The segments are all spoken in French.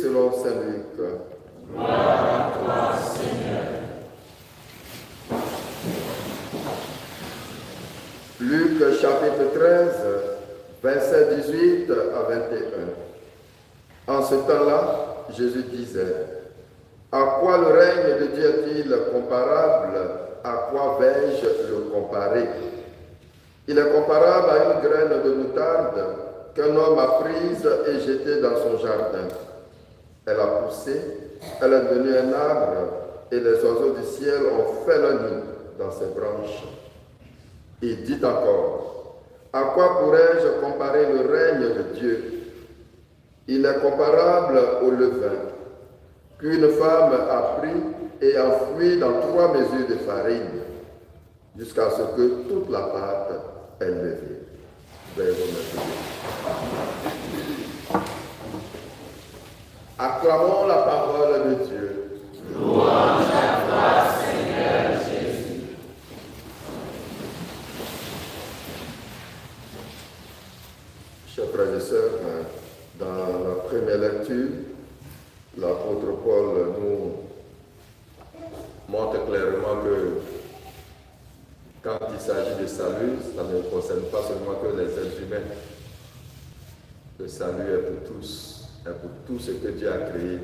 selon saint Luc. Gloire à toi, Seigneur. Luc chapitre 13, versets 18 à 21. En ce temps-là, Jésus disait, « À quoi le règne de Dieu est-il comparable? À quoi vais-je le comparer? Il est comparable à une graine de moutarde qu'un homme a prise et jetée dans son jardin. Elle a poussé, elle est devenue un arbre, et les oiseaux du ciel ont fait leur nid dans ses branches. » Il dit encore, « À quoi pourrais-je comparer le règne de Dieu? Il est comparable au levain qu'une femme a pris et enfoui dans 3 mesures de farine, jusqu'à ce que toute la pâte est levée. » Veuillez remercier. Acclamons la parole de Dieu. Louange à toi, Seigneur Jésus. Chers frères et sœurs, dans la première lecture, l'apôtre Paul nous montre clairement que quand il s'agit de salut, ça ne concerne pas seulement que les êtres humains. Le salut est pour tous, est pour tout ce que Dieu a créé.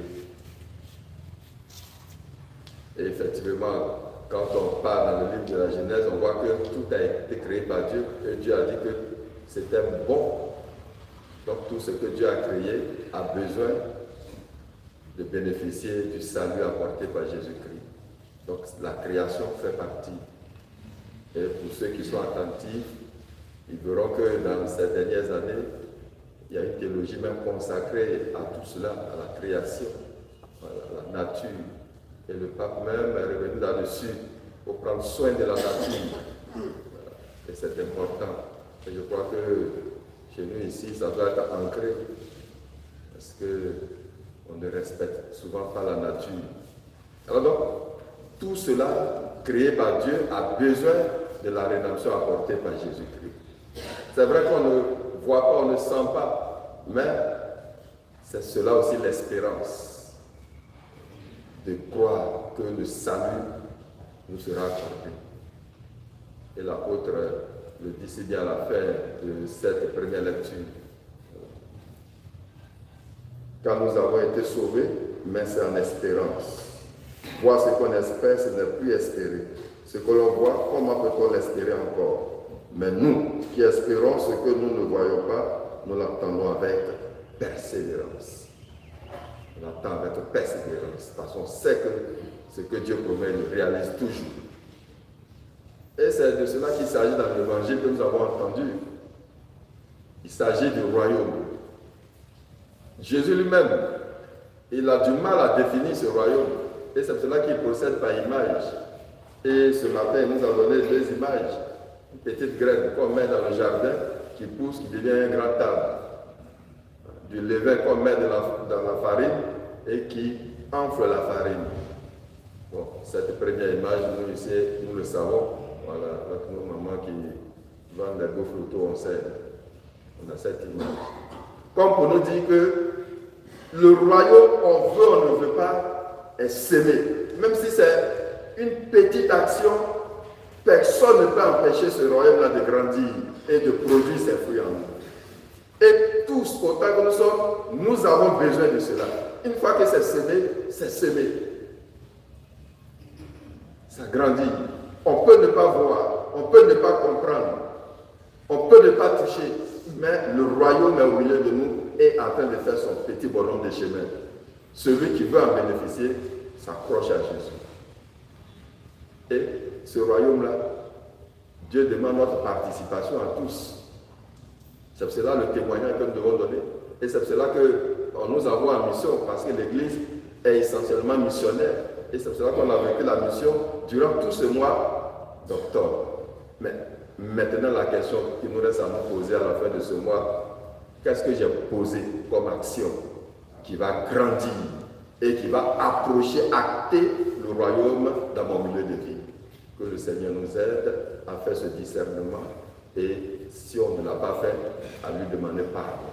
Et effectivement, quand on part dans le livre de la Genèse, on voit que tout a été créé par Dieu et Dieu a dit que c'était bon. Donc tout ce que Dieu a créé a besoin de bénéficier du salut apporté par Jésus-Christ. Donc la création fait partie. Et pour ceux qui sont attentifs, ils verront que dans ces dernières années, il y a une théologie même consacrée à tout cela, à la création, à la nature. Et le pape même est revenu là-dessus pour prendre soin de la nature. Et c'est important. Et je crois que chez nous ici, ça doit être ancré. Parce qu'on ne respecte souvent pas la nature. Alors donc, tout cela, créé par Dieu, a besoin de la rédemption apportée par Jésus-Christ. C'est vrai qu'on ne voit pas, on ne sent pas, mais c'est cela aussi l'espérance de croire que le salut nous sera accordé. Et l'apôtre le dit si bien à la fin de cette première lecture. Car nous avons été sauvés, mais c'est en espérance. Voir ce qu'on espère, ce n'est plus espérer. Ce que l'on voit, comment peut-on l'espérer encore? Mais nous, qui espérons ce que nous ne voyons pas, nous l'attendons avec persévérance. On attend avec persévérance, parce qu'on sait que ce que Dieu promet, il le réalise toujours. Et c'est de cela qu'il s'agit dans l'évangile que nous avons entendu. Il s'agit du royaume. Jésus lui-même, il a du mal à définir ce royaume. Et c'est pour cela qu'il procède par image. Et ce matin, il nous a donné 2 images. Une petite graine qu'on met dans le jardin, qui pousse, qui devient un grand arbre. Du levain qu'on met dans la farine et qui enfle la farine. Bon, cette première image, nous ici, nous le savons. Voilà, avec nos mamans qui vendent des beaux photos, on sait. On a cette image. Comme pour nous dire que le royaume, on veut, on ne veut pas, est semé. Même si c'est une petite action, personne ne peut empêcher ce royaume-là de grandir et de produire ses fruits en nous. Et tous, autant que nous sommes, nous avons besoin de cela. Une fois que c'est semé, c'est semé. Ça grandit. On peut ne pas voir, on peut ne pas comprendre, on peut ne pas toucher, mais le royaume est au milieu de nous et en train de faire son petit bonhomme de chemin. Celui qui veut en bénéficier s'accroche à Jésus. Et ce royaume-là, Dieu demande notre participation à tous. C'est pour cela le témoignage que nous devons donner. Et c'est pour cela que nous avons en mission, parce que l'Église est essentiellement missionnaire. Et c'est pour cela qu'on a vécu la mission durant tout ce mois d'octobre. Mais maintenant, la question qui nous reste à nous poser à la fin de ce mois, qu'est-ce que j'ai posé comme action qui va grandir et qui va approcher, acter le royaume dans mon milieu de vie? Que le Seigneur nous aide à faire ce discernement et si on ne l'a pas fait, à lui demander pardon.